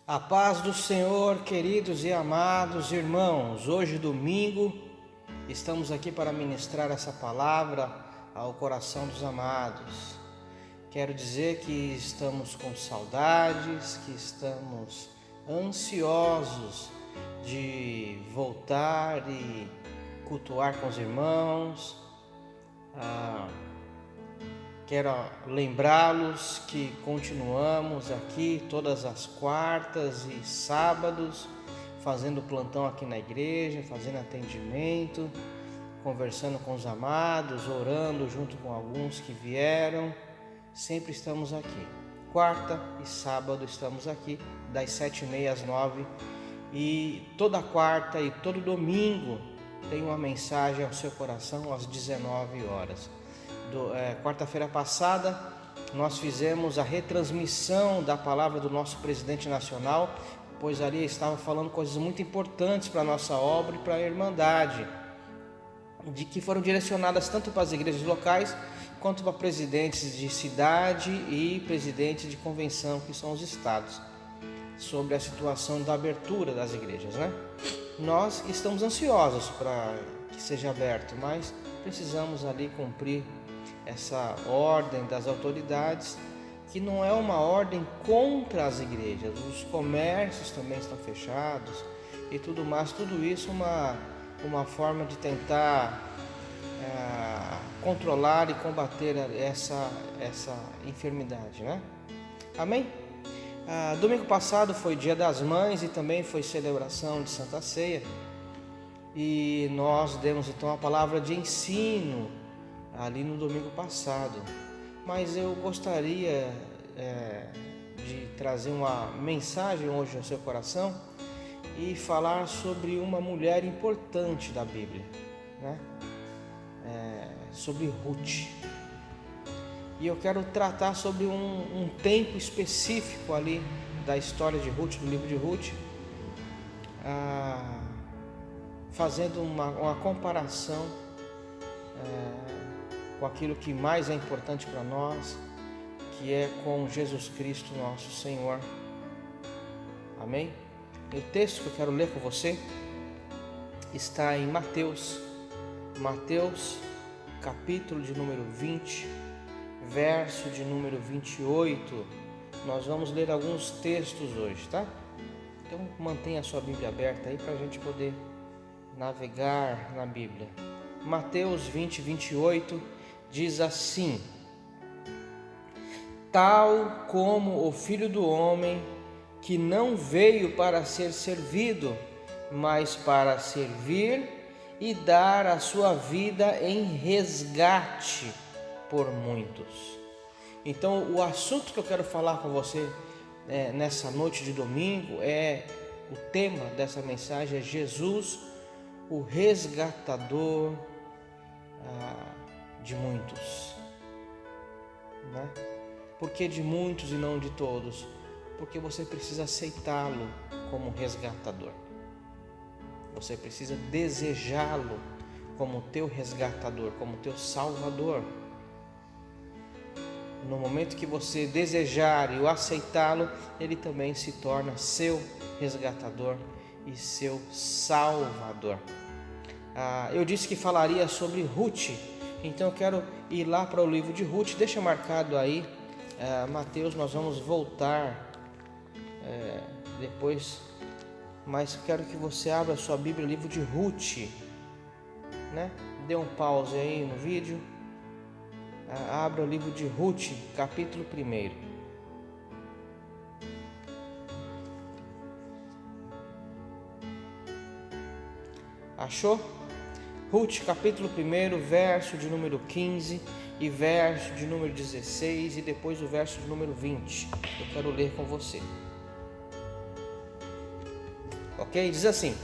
A paz do Senhor, queridos e amados irmãos. Hoje, domingo, estamos aqui para ministrar essa palavra ao coração dos amados. Quero dizer que estamos com saudades, que estamos ansiosos de voltar e cultuar com os irmãos. Quero lembrá-los que continuamos aqui todas as quartas e sábados, fazendo plantão aqui na igreja, fazendo atendimento, conversando com os amados, orando junto com alguns que vieram. Sempre estamos aqui. Quarta e sábado estamos aqui, das 7h30 às 9h. E toda quarta e todo domingo tem uma mensagem ao seu coração às 19h. Quarta-feira passada nós fizemos a retransmissão da palavra do nosso presidente nacional, pois ali estava falando coisas muito importantes para a nossa obra e para a Irmandade, de que foram direcionadas tanto para as igrejas locais quanto para presidentes de cidade e presidentes de convenção, que são os estados, sobre a situação da abertura das igrejas, né? Nós estamos ansiosos para que seja aberto, mas precisamos ali cumprir essa ordem das autoridades, que não é uma ordem contra as igrejas. Os comércios também estão fechados e tudo mais. Tudo isso uma forma de tentar controlar e combater essa enfermidade, né? Amém? Domingo passado foi Dia das Mães e também foi celebração de Santa Ceia, e nós demos então a palavra de ensino ali no domingo passado. Mas eu gostaria de trazer uma mensagem hoje ao seu coração e falar sobre uma mulher importante da Bíblia, né? Sobre Ruth. E eu quero tratar sobre um tempo específico ali da história de Ruth, do livro de Ruth, fazendo uma comparação com aquilo que mais é importante para nós, que é com Jesus Cristo, nosso Senhor. Amém? E o texto que eu quero ler com você está em Mateus, capítulo de número 20, verso de número 28. Nós vamos ler alguns textos hoje, tá? Então mantenha a sua Bíblia aberta aí para a gente poder navegar na Bíblia. Mateus 20, 28 diz assim: tal como o Filho do Homem, que não veio para ser servido, mas para servir e dar a sua vida em resgate por muitos. Então, o assunto que eu quero falar com você nessa noite de domingo o tema dessa mensagem é Jesus, o resgatador de muitos, né? Por que de muitos e não de todos? Porque você precisa aceitá-lo como resgatador. Você precisa desejá-lo como teu resgatador, como teu salvador. No momento que você desejar e o aceitá-lo, ele também se torna seu resgatador e seu salvador. Eu disse que falaria sobre Ruth, então eu quero ir lá para o livro de Ruth. Deixa marcado aí, Mateus, nós vamos voltar depois, mas quero que você abra a sua Bíblia, livro de Ruth, né? Dê um pause aí no vídeo, abra o livro de Ruth, capítulo 1. Achou? Ruth, capítulo 1, verso de número 15 e verso de número 16 e depois o verso de número 20. Eu quero ler com você. Ok? Diz assim: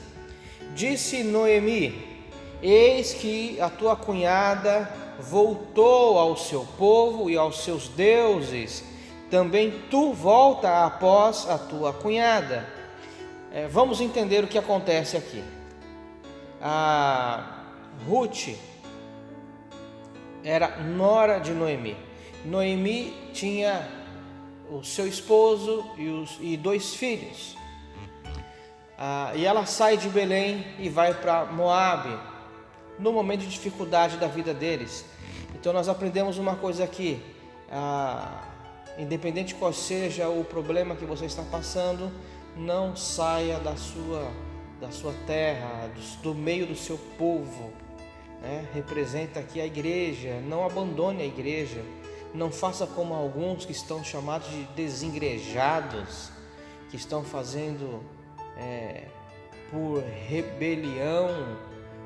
disse Noemi: eis que a tua cunhada voltou ao seu povo e aos seus deuses, também tu volta após a tua cunhada. Vamos entender o que acontece aqui. A Ruth era nora de Noemi. Noemi tinha o seu esposo e 2 filhos. E ela sai de Belém e vai para Moabe, no momento de dificuldade da vida deles. Então nós aprendemos uma coisa aqui: independente qual seja o problema que você está passando, não saia da sua terra, do meio do seu povo, né? Representa aqui a igreja, não abandone a igreja, não faça como alguns que estão chamados de desigrejados, que estão fazendo por rebelião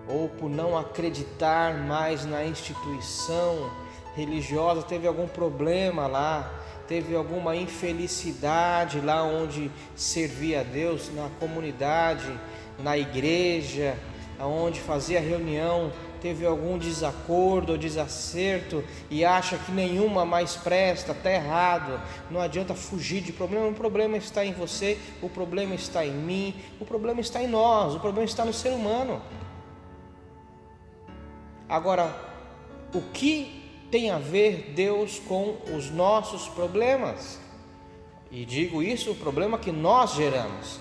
ou por não acreditar mais na instituição religiosa. Teve algum problema lá, teve alguma infelicidade lá onde servia a Deus, na comunidade, na igreja, onde fazia reunião, teve algum desacordo ou desacerto e acha que nenhuma mais presta, está errado. Não adianta fugir de problema. O problema está em você, o problema está em mim, o problema está em nós, o problema está no ser humano. Agora, o que tem a ver Deus com os nossos problemas? E digo isso, o problema que nós geramos.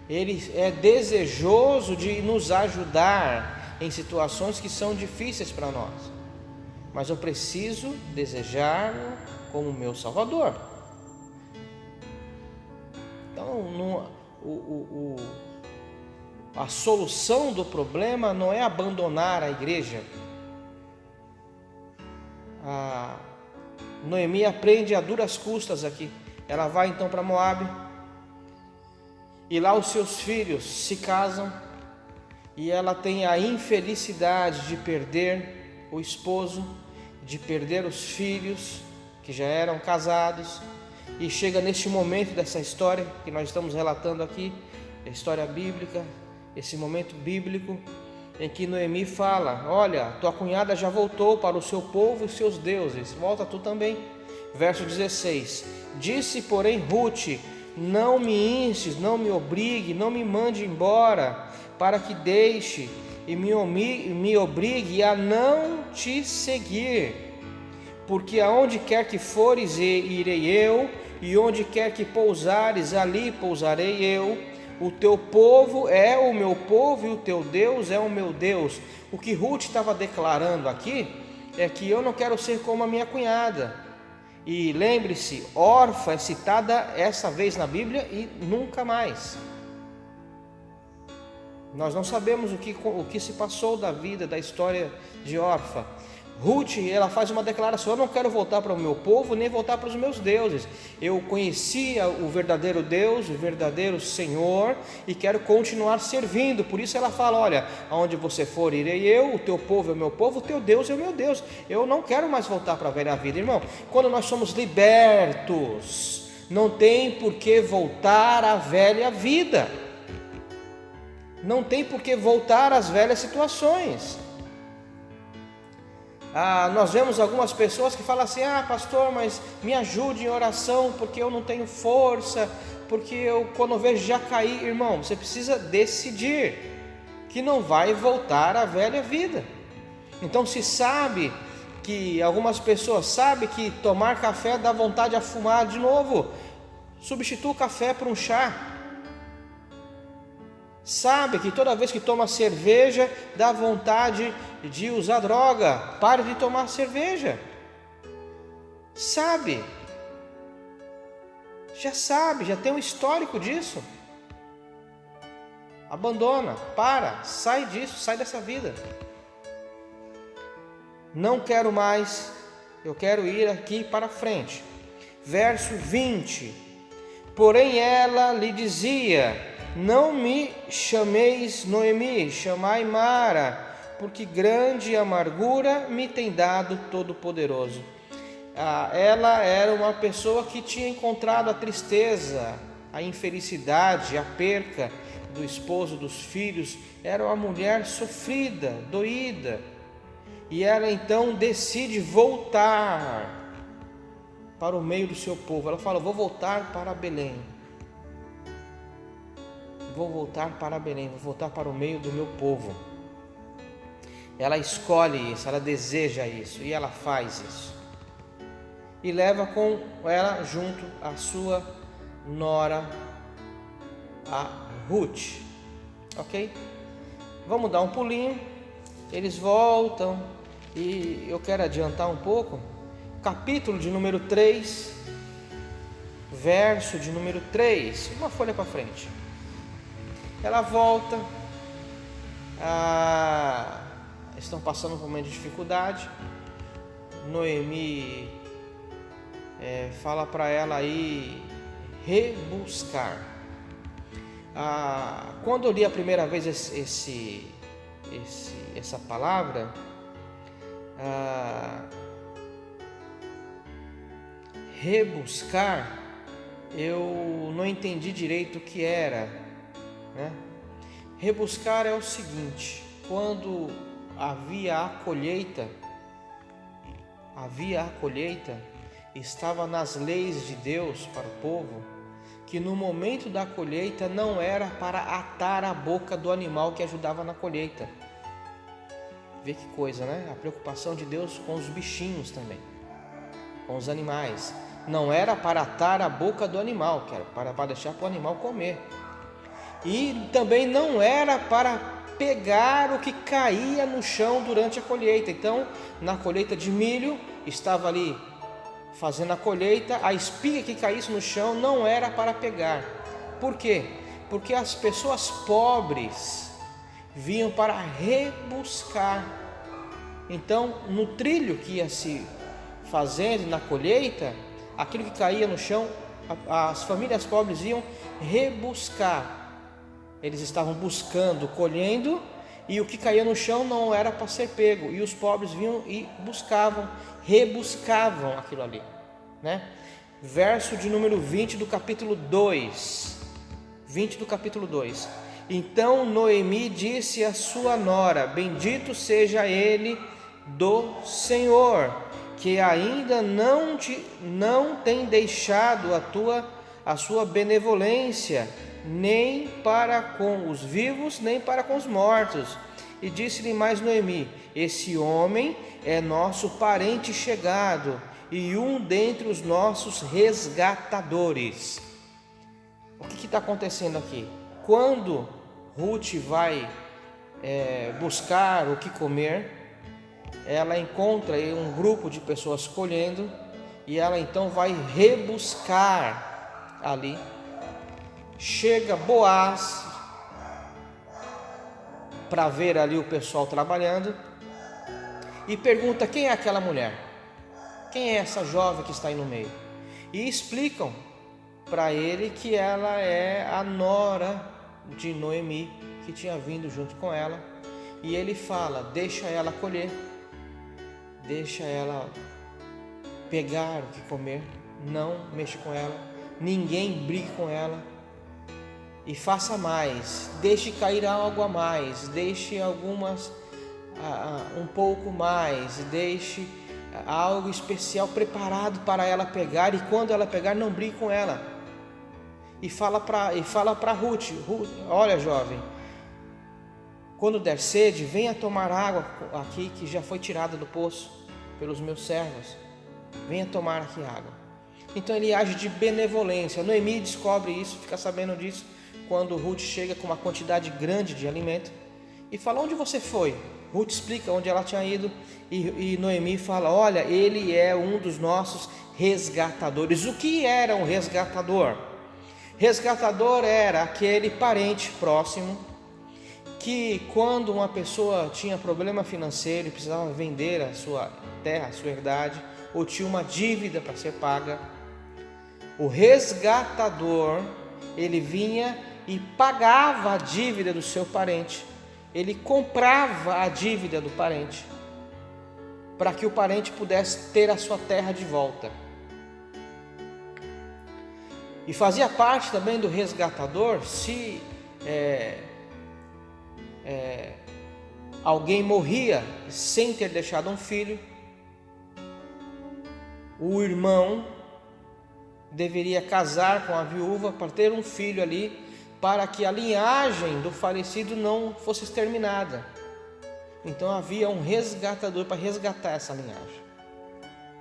Ele é desejoso de nos ajudar em situações que são difíceis para nós, mas eu preciso desejá-lo como meu Salvador. Então, a solução do problema não é abandonar a igreja. Noemi aprende a duras custas aqui. Ela vai então para Moabe, e lá os seus filhos se casam, e ela tem a infelicidade de perder o esposo, de perder os filhos que já eram casados, e chega neste momento dessa história que nós estamos relatando aqui, a história bíblica, esse momento bíblico em que Noemi fala: olha, tua cunhada já voltou para o seu povo e seus deuses, volta tu também. Verso 16: disse porém Ruth: não me instes, não me obrigue, não me mande embora, para que deixe e me obrigue a não te seguir, porque aonde quer que fores irei eu, e onde quer que pousares ali pousarei eu. O teu povo é o meu povo e o teu Deus é o meu Deus. O que Ruth estava declarando aqui é que eu não quero ser como a minha cunhada. E lembre-se, Orfa é citada essa vez na Bíblia e nunca mais. Nós não sabemos o que se passou da vida, da história de Orfa. Ruth, ela faz uma declaração: eu não quero voltar para o meu povo, nem voltar para os meus deuses. Eu conhecia o verdadeiro Deus, o verdadeiro Senhor, e quero continuar servindo. Por isso ela fala: olha, aonde você for, irei eu, o teu povo é o meu povo, o teu Deus é o meu Deus. Eu não quero mais voltar para a velha vida. Irmão, quando nós somos libertos, não tem por que voltar à velha vida, não tem por que voltar às velhas situações. Nós vemos algumas pessoas que falam assim: pastor, mas me ajude em oração, porque eu não tenho força, porque eu quando eu vejo já caí. Irmão, você precisa decidir que não vai voltar à velha vida. Então, se sabe que algumas pessoas sabem que tomar café dá vontade de fumar de novo, substitua o café por um chá. Sabe que toda vez que toma cerveja dá vontade de usar droga, pare de tomar cerveja. Sabe, já tem um histórico disso. Abandona, sai disso, sai dessa vida. Não quero mais, eu quero ir aqui para frente. Verso 20: porém ela lhe dizia: não me chameis Noemi, chamai Mara, porque grande amargura me tem dado Todo-Poderoso. Ela era uma pessoa que tinha encontrado a tristeza, a infelicidade, a perca do esposo, dos filhos. Era uma mulher sofrida, doída, e ela então decide voltar para o meio do seu povo. Ela fala: vou voltar para Belém. Vou voltar para Belém, vou voltar para o meio do meu povo. Ela escolhe isso, ela deseja isso, e ela faz isso. e leva com ela junto a sua nora, a Ruth. Ok? Vamos dar um pulinho. Eles voltam e eu quero adiantar um pouco. Capítulo de número 3, verso de número 3, uma folha para frente. Ela volta, estão passando por um momento de dificuldade. Noemi fala para ela aí rebuscar. Quando eu li a primeira vez essa palavra, rebuscar, eu não entendi direito o que era, né? Rebuscar é o seguinte: quando havia a colheita, estava nas leis de Deus para o povo, que no momento da colheita não era para atar a boca do animal que ajudava na colheita. Vê que coisa, né? A preocupação de Deus com os bichinhos também, com os animais. Não era para atar a boca do animal, que era para deixar para o animal comer. E também não era para pegar o que caía no chão durante a colheita. Então, na colheita de milho, estava ali fazendo a colheita, a espiga que caísse no chão não era para pegar. Por quê? Porque as pessoas pobres vinham para rebuscar. Então, no trilho que ia se fazendo na colheita, aquilo que caía no chão, as famílias pobres iam rebuscar. Eles estavam buscando, colhendo, e o que caía no chão não era para ser pego. E os pobres vinham e buscavam, rebuscavam aquilo ali, né? Verso de número 20 do capítulo 2. 20 do capítulo 2. Então Noemi disse à sua nora: bendito seja ele do Senhor, que ainda não tem deixado a sua benevolência, nem para com os vivos, nem para com os mortos. E disse-lhe mais Noemi: esse homem é nosso parente chegado e um dentre os nossos resgatadores. O que está acontecendo aqui? Quando Ruth vai buscar o que comer, ela encontra um grupo de pessoas colhendo, e ela então vai rebuscar ali. Chega Boaz para ver ali o pessoal trabalhando e pergunta: quem é aquela mulher? Quem é essa jovem que está aí no meio? E explicam para ele que ela é a nora de Noemi, que tinha vindo junto com ela. E ele fala: deixa ela colher, deixa ela pegar o que comer, não mexa com ela, ninguém brigue com ela, e faça mais, deixe cair algo a mais, deixe um pouco mais, deixe algo especial preparado para ela pegar, e quando ela pegar, não brigue com ela. E fala para Ruth: olha, jovem, quando der sede, venha tomar água aqui que já foi tirada do poço pelos meus servos, venha tomar aqui água. Então ele age de benevolência. Noemi descobre isso, fica sabendo disso quando Ruth chega com uma quantidade grande de alimento e fala: onde você foi? Ruth explica onde ela tinha ido, e Noemi fala: olha, ele é um dos nossos resgatadores. O que era um resgatador? Resgatador era aquele parente próximo que, quando uma pessoa tinha problema financeiro e precisava vender a sua terra, a sua herdade, ou tinha uma dívida para ser paga, o resgatador, ele vinha e pagava a dívida do seu parente. Ele comprava a dívida do parente, para que o parente pudesse ter a sua terra de volta. E fazia parte também do resgatador, se alguém morria sem ter deixado um filho, o irmão deveria casar com a viúva para ter um filho ali, para que a linhagem do falecido não fosse exterminada. Então havia um resgatador para resgatar essa linhagem,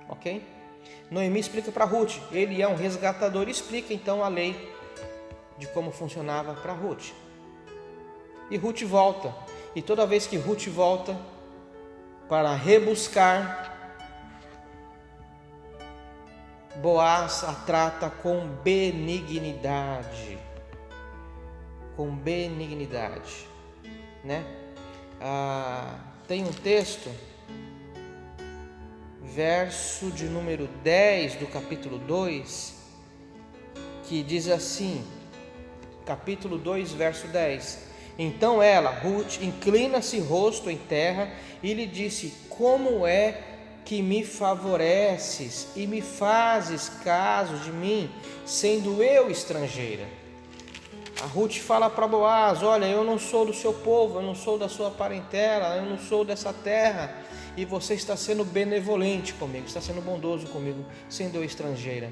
ok? Noemi explica para Ruth, ele é um resgatador e explica então a lei de como funcionava para Ruth. E Ruth volta, e toda vez que Ruth volta para rebuscar, Boaz a trata com benignidade. Com benignidade, né? Tem um texto, verso de número 10 do capítulo 2, que diz assim, capítulo 2, verso 10: Então ela, Ruth, inclina-se rosto em terra e lhe disse: Como é que me favoreces e me fazes caso de mim, sendo eu estrangeira? A Ruth fala para Boaz: olha, eu não sou do seu povo, eu não sou da sua parentela, eu não sou dessa terra, e você está sendo benevolente comigo, está sendo bondoso comigo, sendo eu estrangeira.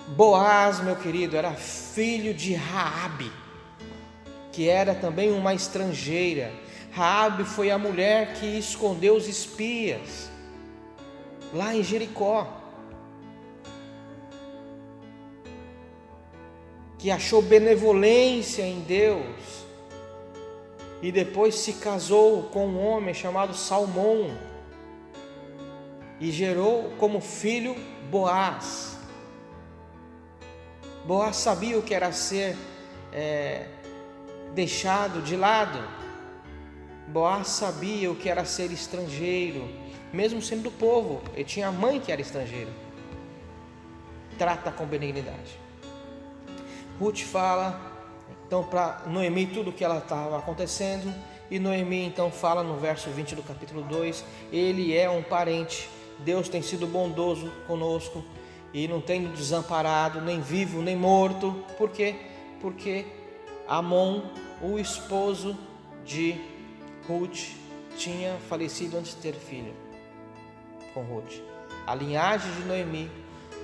Boaz, meu querido, era filho de Raabe, que era também uma estrangeira. Raabe foi a mulher que escondeu os espias lá em Jericó, que achou benevolência em Deus e depois se casou com um homem chamado Salmão e gerou como filho Boaz. Boaz sabia o que era ser deixado de lado. Boaz sabia o que era ser estrangeiro, mesmo sendo do povo. Ele tinha a mãe que era estrangeira. Trata com benignidade. Ruth fala então para Noemi tudo o que ela estava acontecendo, e Noemi então fala no verso 20 do capítulo 2, ele é um parente, Deus tem sido bondoso conosco e não tem nos desamparado, nem vivo nem morto. Por quê? Porque Amon, o esposo de Ruth, tinha falecido antes de ter filho com Ruth. A linhagem de Noemi,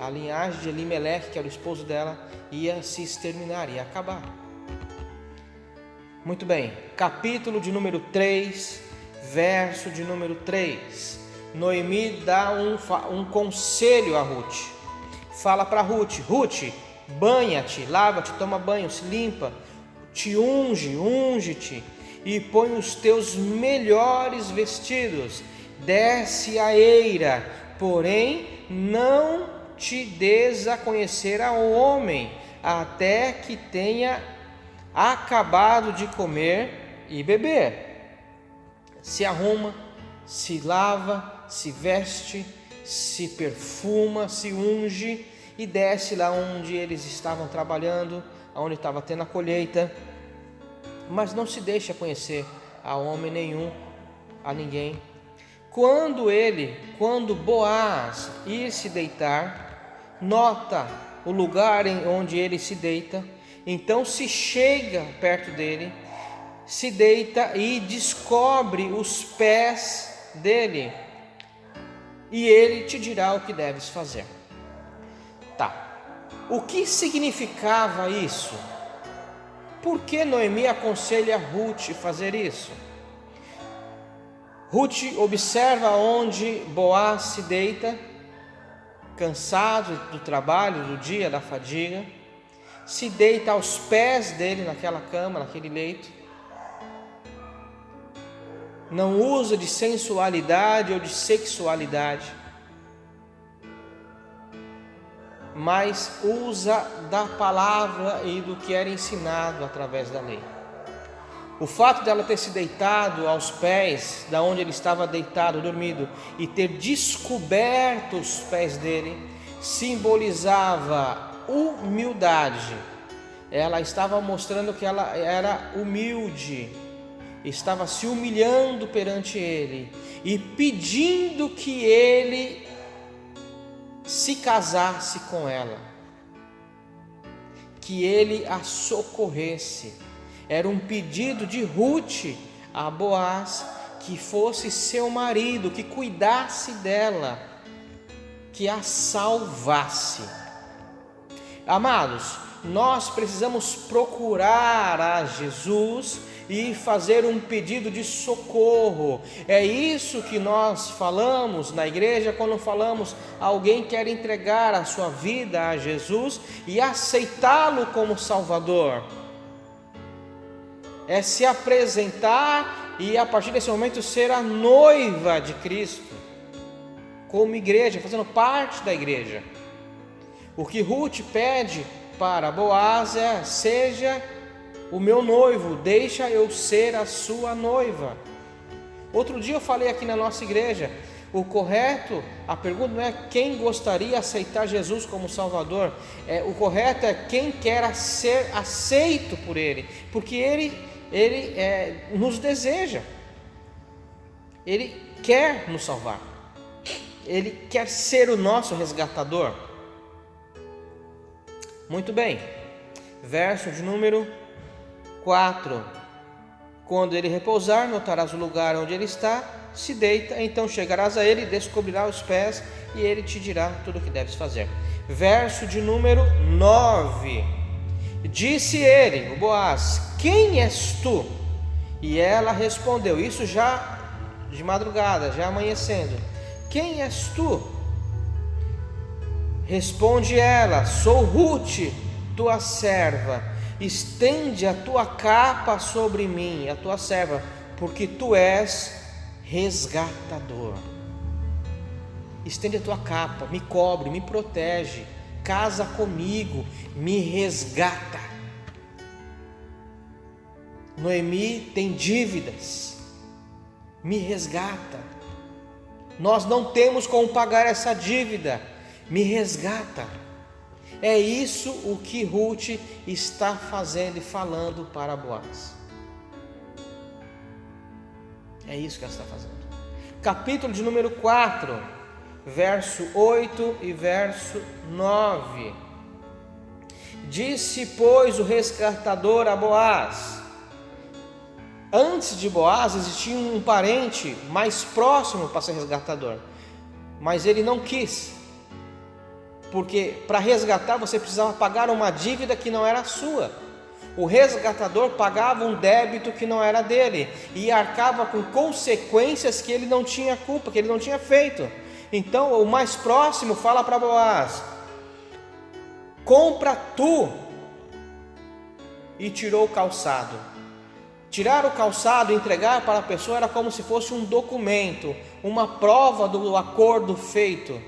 a linhagem de Elimeleque, que era o esposo dela, ia se exterminar, ia acabar. Muito bem, capítulo de número 3, verso de número 3. Noemi dá um conselho a Ruth. Fala para Ruth: Ruth, banha-te, lava-te, toma banho, se limpa, te unge-te e põe os teus melhores vestidos, desce a eira, porém não te des a conhecer ao homem, até que tenha acabado de comer e beber. Se arruma, se lava, se veste, se perfuma, se unge e desce lá onde eles estavam trabalhando, onde estava tendo a colheita, mas não se deixa conhecer a homem nenhum, a ninguém. Quando Boaz ir se deitar, nota o lugar onde ele se deita, então se chega perto dele, se deita e descobre os pés dele, e ele te dirá o que deves fazer. Tá, o que significava isso? Por que Noemi aconselha Ruth fazer isso? Ruth observa onde Boaz se deita, cansado do trabalho, do dia, da fadiga, se deita aos pés dele naquela cama, naquele leito. Não usa de sensualidade ou de sexualidade, mas usa da palavra e do que era ensinado através da lei. O fato dela ter se deitado aos pés da onde ele estava deitado, dormido, e ter descoberto os pés dele, simbolizava humildade. Ela estava mostrando que ela era humilde, estava se humilhando perante ele e pedindo que ele se casasse com ela, que ele a socorresse. Era um pedido de Ruth a Boaz, que fosse seu marido, que cuidasse dela, que a salvasse. Amados, nós precisamos procurar a Jesus e fazer um pedido de socorro. É isso que nós falamos na igreja quando falamos alguém quer entregar a sua vida a Jesus e aceitá-lo como Salvador. É se apresentar e a partir desse momento ser a noiva de Cristo, como igreja, fazendo parte da igreja. O que Ruth pede para Boaz é: seja o meu noivo, deixa eu ser a sua noiva. Outro dia eu falei aqui na nossa igreja, o correto, a pergunta não é quem gostaria de aceitar Jesus como Salvador, o correto é quem quer ser aceito por Ele, porque Ele nos deseja, Ele quer nos salvar, Ele quer ser o nosso resgatador. Muito bem, verso de número 4: quando ele repousar, notarás o lugar onde ele está, se deita, então chegarás a ele, descobrirá os pés e ele te dirá tudo o que deves fazer. Verso de número 9: disse ele, o Boaz, quem és tu? E ela respondeu, isso já de madrugada, já amanhecendo, quem és tu? Responde ela, sou Ruth, tua serva. Estende a tua capa sobre mim, a tua serva, porque tu és resgatador. Estende a tua capa, me cobre, me protege, casa comigo, me resgata. Noemi tem dívidas, me resgata. Nós não temos como pagar essa dívida, me resgata. É isso o que Ruth está fazendo e falando para Boaz. É isso que ela está fazendo. Capítulo de número 4, verso 8 e verso 9. Disse, pois, o resgatador a Boaz. Antes de Boaz existia um parente mais próximo para ser resgatador, mas ele não quis. Porque para resgatar você precisava pagar uma dívida que não era sua. O resgatador pagava um débito que não era dele e arcava com consequências que ele não tinha culpa, que ele não tinha feito. Então o mais próximo fala para Boaz, compra tu, e tirou o calçado. Tirar o calçado e entregar para a pessoa era como se fosse um documento, uma prova do acordo feito.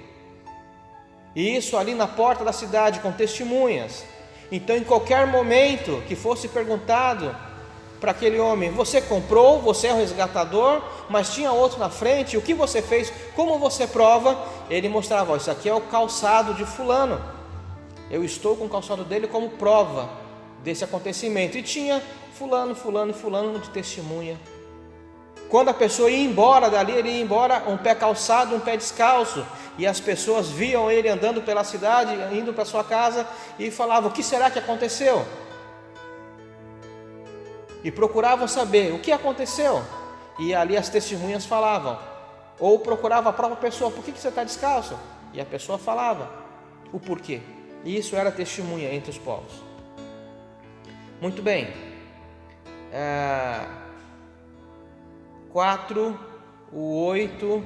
E isso ali na porta da cidade com testemunhas. Então em qualquer momento que fosse perguntado para aquele homem, você comprou, você é o resgatador, mas tinha outro na frente, o que você fez, como você prova? Ele mostrava, isso aqui é o calçado de fulano, eu estou com o calçado dele como prova desse acontecimento. E tinha fulano de testemunha. Quando a pessoa ia embora dali, ele ia embora um pé calçado, um pé descalço, e as pessoas viam ele andando pela cidade, indo para sua casa, e falavam, o que será que aconteceu? E procuravam saber, o que aconteceu? E ali as testemunhas falavam, ou procurava a própria pessoa, por que você está descalço? E a pessoa falava o porquê, e isso era testemunha entre os povos. Muito bem, 4, o 8,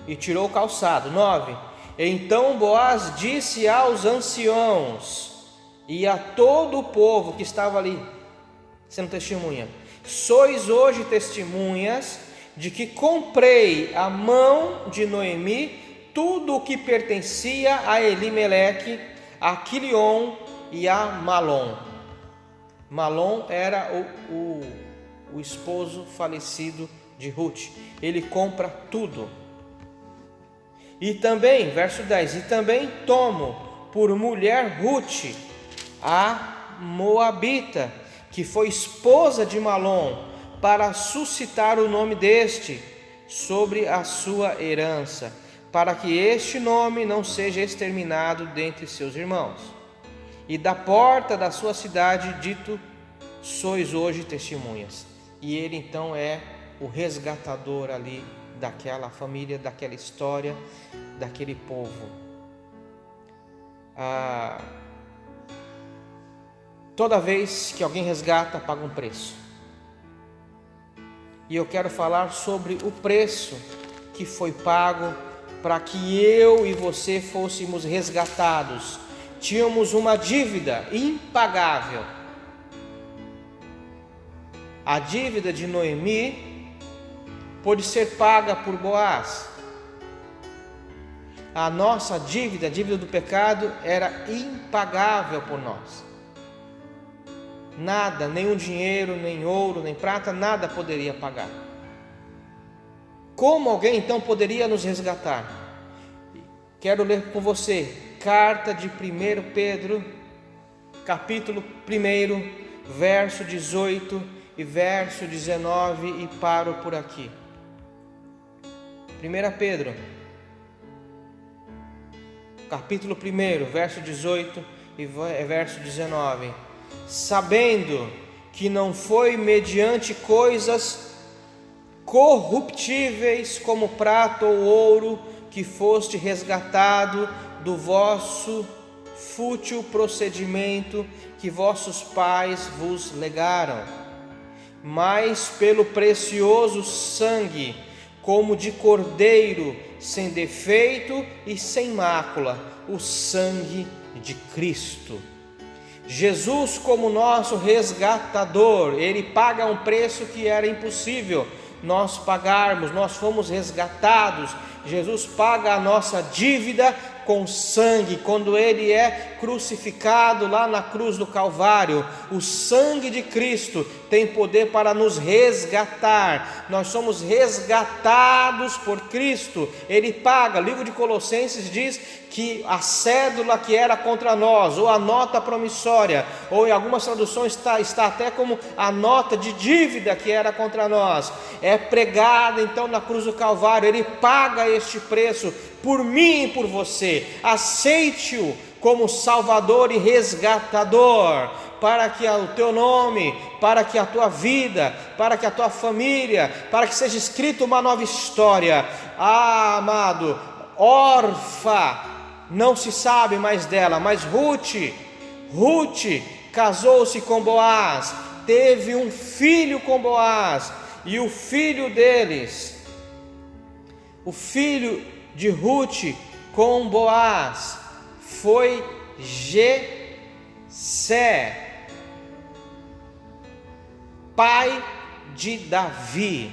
e tirou o calçado. 9, então Boaz disse aos anciãos e a todo o povo que estava ali sendo testemunha, sois hoje testemunhas de que comprei à mão de Noemi tudo o que pertencia a Elimeleque, a Quilion e a Malom. Malom era o esposo falecido de Ruth. Ele compra tudo. E também, verso 10, e também tomo por mulher Ruth, a Moabita, que foi esposa de Malom, para suscitar o nome deste sobre a sua herança, para que este nome não seja exterminado dentre seus irmãos. E da porta da sua cidade dito, sois hoje testemunhas. E ele então é o resgatador ali daquela família, daquela história, daquele povo. Toda vez que alguém resgata, paga um preço. E eu quero falar sobre o preço que foi pago para que eu e você fôssemos resgatados. Tínhamos uma dívida impagável. A dívida de Noemi pôde ser paga por Boaz. A nossa dívida, a dívida do pecado, era impagável por nós. Nada, nenhum dinheiro, nem ouro, nem prata, nada poderia pagar. Como alguém então poderia nos resgatar? Quero ler com você, carta de 1 Pedro, capítulo 1, verso 18 e verso 19, e paro por aqui. 1 Pedro, capítulo 1, verso 18 e verso 19. Sabendo que não foi mediante coisas corruptíveis como prata ou ouro que foste resgatado do vosso fútil procedimento que vossos pais vos legaram, mas pelo precioso sangue, como de cordeiro, sem defeito e sem mácula, o sangue de Cristo. Jesus, como nosso resgatador, Ele paga um preço que era impossível nós pagarmos. Nós fomos resgatados. Jesus paga a nossa dívida com sangue, quando Ele é crucificado lá na cruz do Calvário. O sangue de Cristo tem poder para nos resgatar. Nós somos resgatados por Cristo. Ele paga. O livro de Colossenses diz que a cédula que era contra nós, ou a nota promissória, ou em algumas traduções está até como a nota de dívida que era contra nós, é pregada então na cruz do Calvário. Ele paga este preço por mim e por você. Aceite-o como Salvador e resgatador, para que o teu nome, para que a tua vida, para que a tua família, para que seja escrita uma nova história. Ah, amado, Orfa, não se sabe mais dela, mas Ruth casou-se com Boaz, teve um filho com Boaz, e o filho deles, o filho de Ruth com Boaz, foi Jessé, pai de Davi.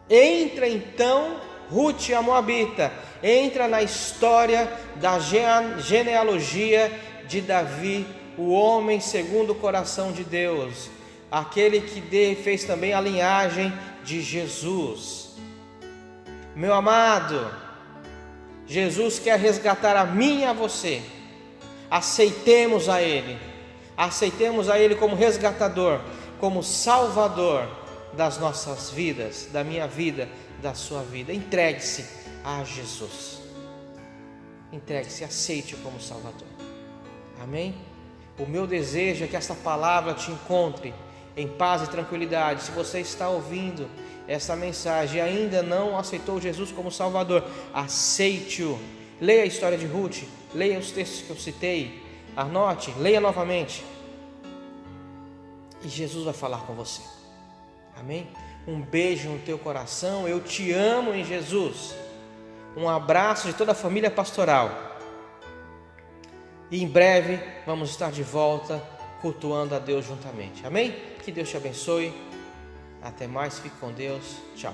Entra então Ruth, a Moabita, entra na história da genealogia de Davi, o homem segundo o coração de Deus, aquele que fez também a linhagem de Jesus. Meu amado, Jesus quer resgatar a mim e a você. Aceitemos a Ele como resgatador, como Salvador das nossas vidas, da minha vida, da sua vida. Entregue-se a Jesus. Entregue-se, aceite-o como Salvador. Amém? O meu desejo é que esta palavra te encontre em paz e tranquilidade. Se você está ouvindo essa mensagem e ainda não aceitou Jesus como Salvador, aceite-o. Leia a história de Ruth, leia os textos que eu citei, anote, leia novamente, e Jesus vai falar com você. Amém? Um beijo no teu coração, eu te amo em Jesus. Um abraço de toda a família pastoral. E em breve vamos estar de volta cultuando a Deus juntamente. Amém? Que Deus te abençoe. Até mais, fique com Deus. Tchau.